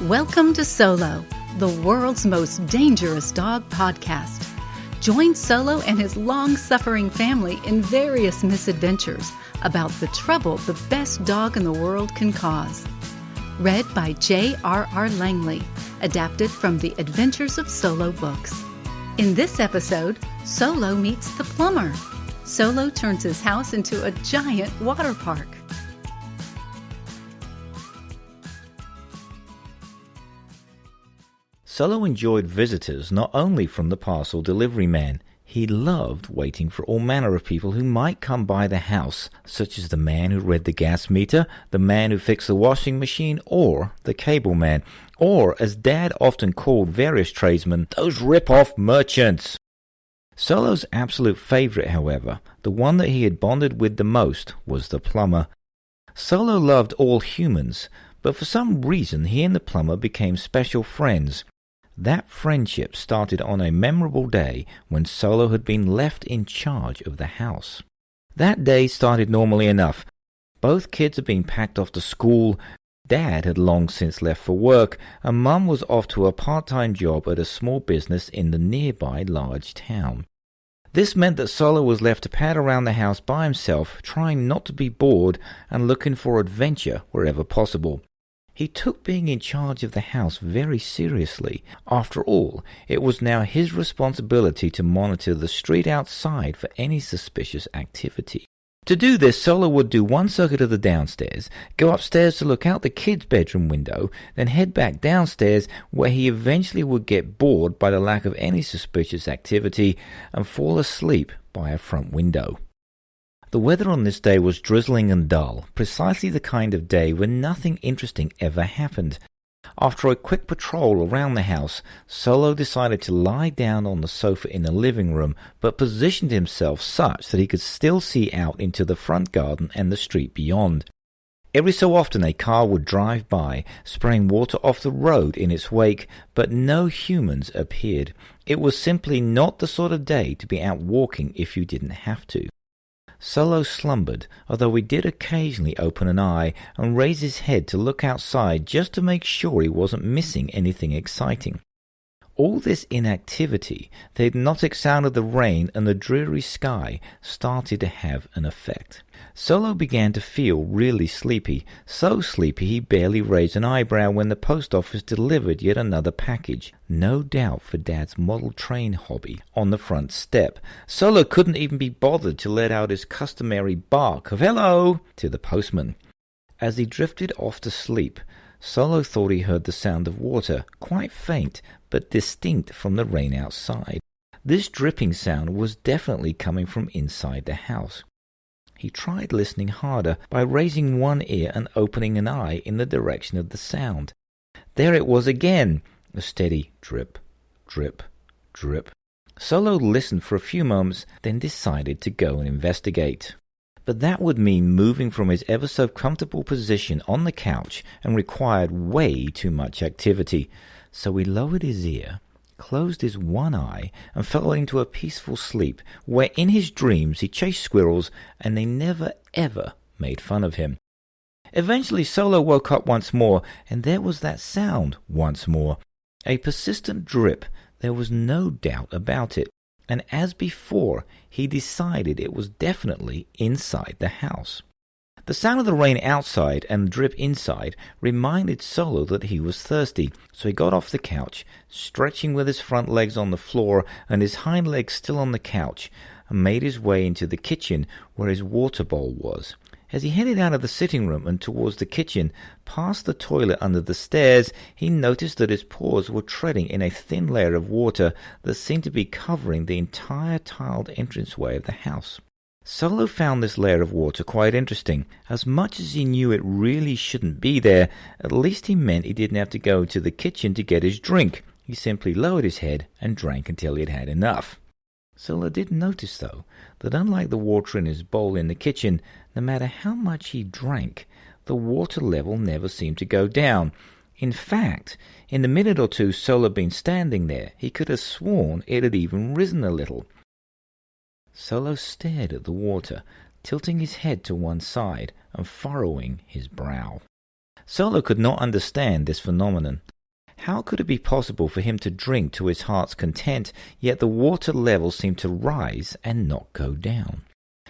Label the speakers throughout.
Speaker 1: Welcome to Solo, the world's most dangerous dog podcast. Join Solo and his long-suffering family in various misadventures about the trouble the best dog in the world can cause. Read by J.R.R. Langley, adapted from the Adventures of Solo books. In this episode, Solo meets the plumber. Solo turns his house into a giant water park.
Speaker 2: Solo enjoyed visitors not only from the parcel delivery man. He loved waiting for all manner of people who might come by the house, such as the man who read the gas meter, the man who fixed the washing machine, or the cable man, or, as Dad often called various tradesmen, those rip-off merchants. Solo's absolute favorite, however, the one that he had bonded with the most, was the plumber. Solo loved all humans, but for some reason he and the plumber became special friends. That friendship started on a memorable day when Solo had been left in charge of the house. That day started normally enough. Both kids had been packed off to school, Dad had long since left for work, and Mum was off to a part-time job at a small business in the nearby large town. This meant that Solo was left to pad around the house by himself, trying not to be bored and looking for adventure wherever possible. He took being in charge of the house very seriously. After all, it was now his responsibility to monitor the street outside for any suspicious activity. To do this, Solo would do one circuit of the downstairs, go upstairs to look out the kids' bedroom window, then head back downstairs where he eventually would get bored by the lack of any suspicious activity and fall asleep by a front window. The weather on this day was drizzling and dull, precisely the kind of day when nothing interesting ever happened. After a quick patrol around the house, Solo decided to lie down on the sofa in the living room, but positioned himself such that he could still see out into the front garden and the street beyond. Every so often a car would drive by, spraying water off the road in its wake, but no humans appeared. It was simply not the sort of day to be out walking if you didn't have to. Solo slumbered, although he did occasionally open an eye and raise his head to look outside just to make sure he wasn't missing anything exciting. All this inactivity, the hypnotic sound of the rain and the dreary sky started to have an effect. Solo began to feel really sleepy, so sleepy he barely raised an eyebrow when the post office delivered yet another package, no doubt for Dad's model train hobby, on the front step. Solo couldn't even be bothered to let out his customary bark of "hello" to the postman. As he drifted off to sleep, Solo thought he heard the sound of water, quite faint, but distinct from the rain outside. This dripping sound was definitely coming from inside the house. He tried listening harder by raising one ear and opening an eye in the direction of the sound. There it was again, a steady drip, drip, drip. Solo listened for a few moments, then decided to go and investigate. But that would mean moving from his ever-so-comfortable position on the couch and required way too much activity. So he lowered his ear, closed his one eye, and fell into a peaceful sleep, where in his dreams he chased squirrels, and they never ever made fun of him. Eventually Solo woke up once more, and there was that sound once more. A persistent drip, there was no doubt about it. And as before, he decided it was definitely inside the house. The sound of the rain outside and the drip inside reminded Solo that he was thirsty, so he got off the couch, stretching with his front legs on the floor and his hind legs still on the couch, and made his way into the kitchen where his water bowl was. As he headed out of the sitting room and towards the kitchen, past the toilet under the stairs, he noticed that his paws were treading in a thin layer of water that seemed to be covering the entire tiled entranceway of the house. Solo found this layer of water quite interesting. As much as he knew it really shouldn't be there, at least he meant he didn't have to go to the kitchen to get his drink. He simply lowered his head and drank until he had had enough. Solo did notice, though, that unlike the water in his bowl in the kitchen, no matter how much he drank, the water level never seemed to go down. In fact, in the minute or two Solo had been standing there, he could have sworn it had even risen a little. Solo stared at the water, tilting his head to one side and furrowing his brow. Solo could not understand this phenomenon. How could it be possible for him to drink to his heart's content, yet the water level seemed to rise and not go down?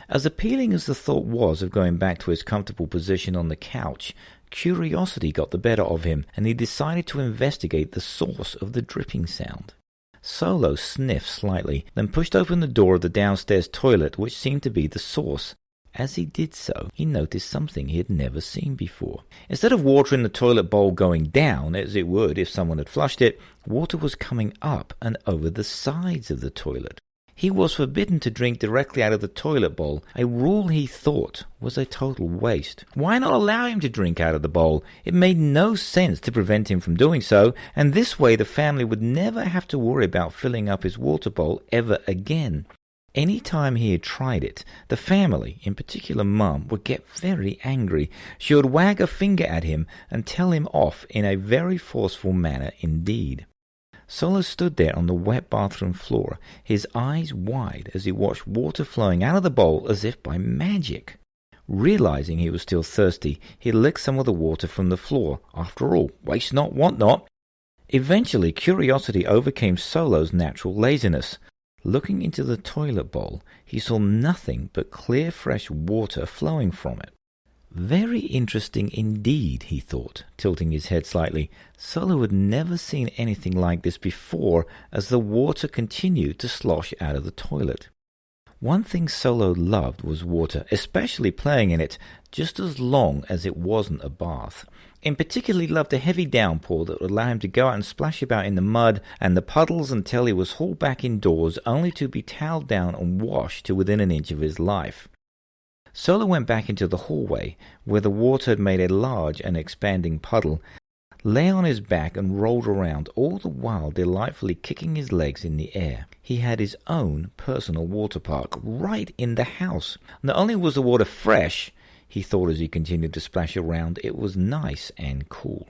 Speaker 2: As appealing as the thought was of going back to his comfortable position on the couch, curiosity got the better of him, and he decided to investigate the source of the dripping sound. Solo sniffed slightly, then pushed open the door of the downstairs toilet, which seemed to be the source. As he did so, he noticed something he had never seen before. Instead of water in the toilet bowl going down, as it would if someone had flushed it, water was coming up and over the sides of the toilet. He was forbidden to drink directly out of the toilet bowl, a rule he thought was a total waste. Why not allow him to drink out of the bowl? It made no sense to prevent him from doing so, and this way the family would never have to worry about filling up his water bowl ever again. Any time he had tried it, the family, in particular Mum, would get very angry. She would wag a finger at him and tell him off in a very forceful manner indeed. Solo stood there on the wet bathroom floor, his eyes wide as he watched water flowing out of the bowl as if by magic. Realizing he was still thirsty, he licked some of the water from the floor. After all, waste not, want not. Eventually, curiosity overcame Solo's natural laziness. Looking into the toilet bowl, he saw nothing but clear fresh water flowing from it. Very interesting indeed, he thought, tilting his head slightly. Solo had never seen anything like this before, as the water continued to slosh out of the toilet. One thing Solo loved was water, especially playing in it, just as long as it wasn't a bath. In particular, he loved a heavy downpour that would allow him to go out and splash about in the mud and the puddles until he was hauled back indoors, only to be toweled down and washed to within an inch of his life. Solo went back into the hallway, where the water had made a large and expanding puddle, lay on his back and rolled around, all the while delightfully kicking his legs in the air. He had his own personal water park right in the house. Not only was the water fresh, he thought as he continued to splash around, it was nice and cool.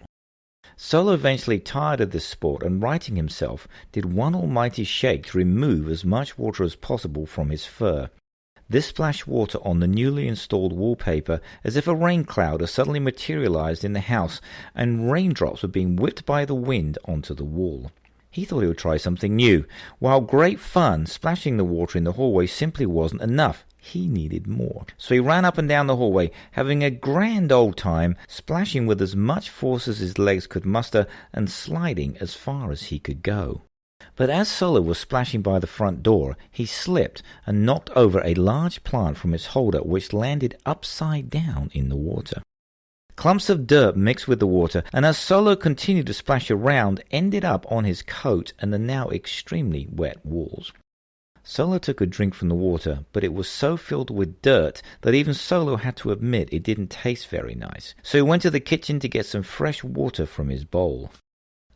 Speaker 2: Solo eventually tired of this sport and righting himself, did one almighty shake to remove as much water as possible from his fur. This splashed water on the newly installed wallpaper as if a rain cloud had suddenly materialized in the house and raindrops were being whipped by the wind onto the wall. He thought he would try something new. While great fun, splashing the water in the hallway simply wasn't enough. He needed more. So he ran up and down the hallway, having a grand old time, splashing with as much force as his legs could muster and sliding as far as he could go. But as Solo was splashing by the front door, he slipped and knocked over a large plant from its holder, which landed upside down in the water. Clumps of dirt mixed with the water, and as Solo continued to splash around, ended up on his coat and the now extremely wet walls. Solo took a drink from the water, but it was so filled with dirt that even Solo had to admit it didn't taste very nice. So he went to the kitchen to get some fresh water from his bowl.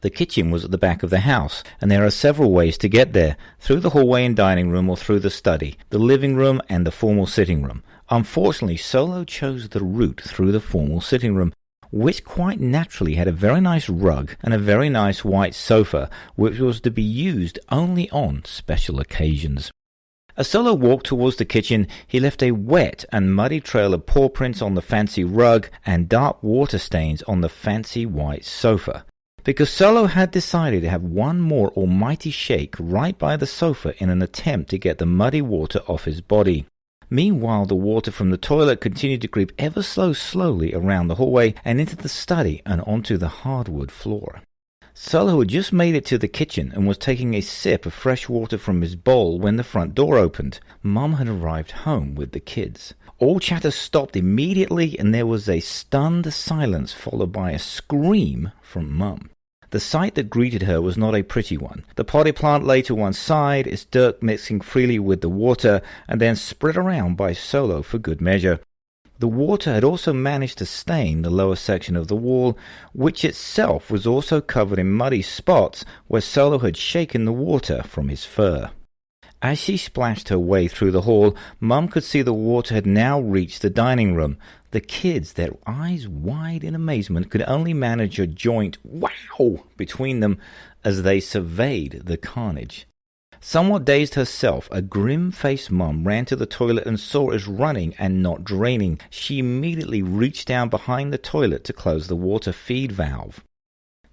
Speaker 2: The kitchen was at the back of the house, and there are several ways to get there, through the hallway and dining room or through the study, the living room and the formal sitting room. Unfortunately, Solo chose the route through the formal sitting room, which quite naturally had a very nice rug and a very nice white sofa, which was to be used only on special occasions. As Solo walked towards the kitchen, he left a wet and muddy trail of paw prints on the fancy rug and dark water stains on the fancy white sofa, because Solo had decided to have one more almighty shake right by the sofa in an attempt to get the muddy water off his body. Meanwhile, the water from the toilet continued to creep ever so slowly around the hallway and into the study and onto the hardwood floor. Solo had just made it to the kitchen and was taking a sip of fresh water from his bowl when the front door opened. Mum had arrived home with the kids. All chatter stopped immediately and there was a stunned silence followed by a scream from Mum. The sight that greeted her was not a pretty one. The potted plant lay to one side, its dirt mixing freely with the water, and then spread around by Solo for good measure. The water had also managed to stain the lower section of the wall, which itself was also covered in muddy spots where Solo had shaken the water from his fur. As she splashed her way through the hall, Mum could see the water had now reached the dining room. The kids, their eyes wide in amazement, could only manage a joint wow between them as they surveyed the carnage. Somewhat dazed herself, a grim-faced Mum ran to the toilet and saw it was running and not draining. She immediately reached down behind the toilet to close the water feed valve.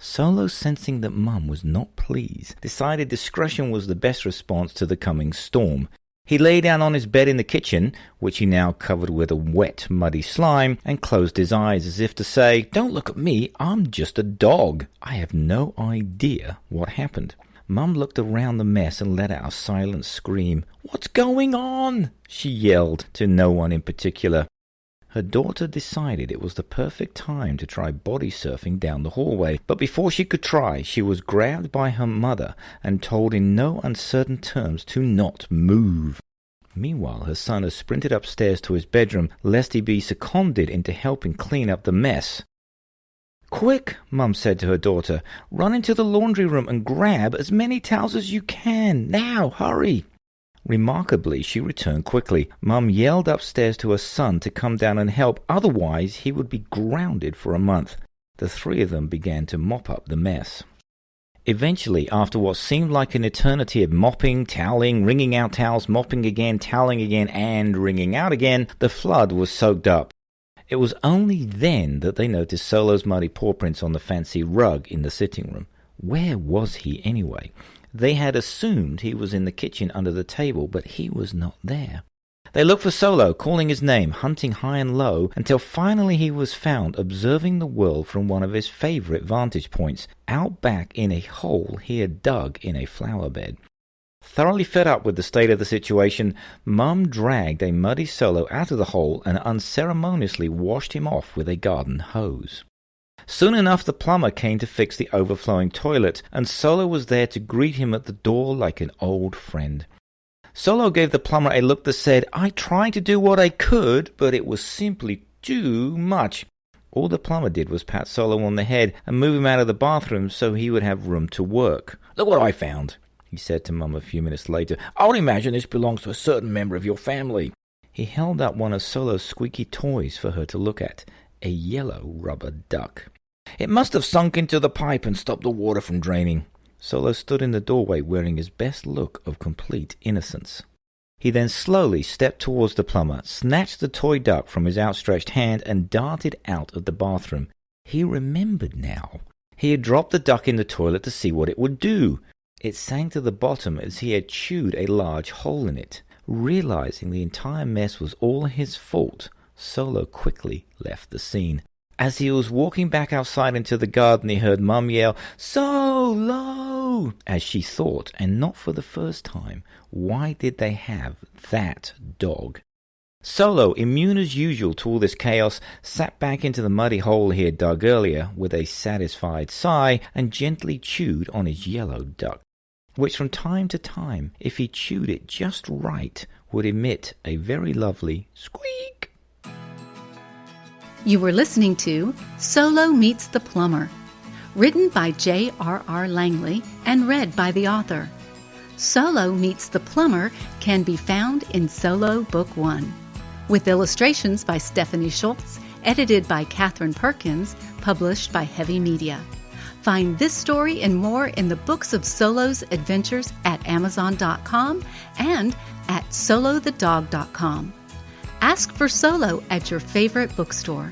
Speaker 2: Solo, sensing that Mum was not pleased, decided discretion was the best response to the coming storm. He lay down on his bed in the kitchen, which he now covered with a wet, muddy slime, and closed his eyes as if to say, "Don't look at me, I'm just a dog. I have no idea what happened." Mum looked around the mess and let out a silent scream. "What's going on?" she yelled, to no one in particular. Her daughter decided it was the perfect time to try body surfing down the hallway, but before she could try, she was grabbed by her mother and told in no uncertain terms to not move. Meanwhile, her son had sprinted upstairs to his bedroom, lest he be seconded into helping clean up the mess. "Quick," Mum said to her daughter, "run into the laundry room and grab as many towels as you can. Now, hurry." Remarkably, she returned quickly. Mum yelled upstairs to her son to come down and help, otherwise he would be grounded for a month. The three of them began to mop up the mess. Eventually, after what seemed like an eternity of mopping, toweling, wringing out towels, mopping again, toweling again, and wringing out again, the flood was soaked up. It was only then that they noticed Solo's muddy paw prints on the fancy rug in the sitting room. Where was he anyway? They had assumed he was in the kitchen under the table, but he was not there. They looked for Solo, calling his name, hunting high and low, until finally he was found observing the world from one of his favorite vantage points, out back in a hole he had dug in a flower bed. Thoroughly fed up with the state of the situation, Mum dragged a muddy Solo out of the hole and unceremoniously washed him off with a garden hose. Soon enough the plumber came to fix the overflowing toilet, and Solo was there to greet him at the door like an old friend. Solo gave the plumber a look that said, "I tried to do what I could, but it was simply too much." All the plumber did was pat Solo on the head and move him out of the bathroom so he would have room to work. "Look what I found," he said to Mum a few minutes later. "I would imagine this belongs to a certain member of your family." He held up one of Solo's squeaky toys for her to look at, a yellow rubber duck. "It must have sunk into the pipe and stopped the water from draining." Solo stood in the doorway wearing his best look of complete innocence. He then slowly stepped towards the plumber, snatched the toy duck from his outstretched hand, and darted out of the bathroom. He remembered now. He had dropped the duck in the toilet to see what it would do. It sank to the bottom as he had chewed a large hole in it. Realizing the entire mess was all his fault, Solo quickly left the scene. As he was walking back outside into the garden, he heard Mum yell, "Solo!" as she thought, and not for the first time, why did they have that dog? Solo, immune as usual to all this chaos, sat back into the muddy hole he had dug earlier with a satisfied sigh and gently chewed on his yellow duck, which from time to time, if he chewed it just right, would emit a very lovely squeak.
Speaker 1: You were listening to Solo Meets the Plumber, written by J.R.R. Langley and read by the author. Solo Meets the Plumber can be found in Solo Book 1, with illustrations by Stephanie Schultz, edited by Catherine Perkins, published by Heavy Media. Find this story and more in the Books of Solo's Adventures at Amazon.com and at solothedog.com. Ask for Solo at your favorite bookstore.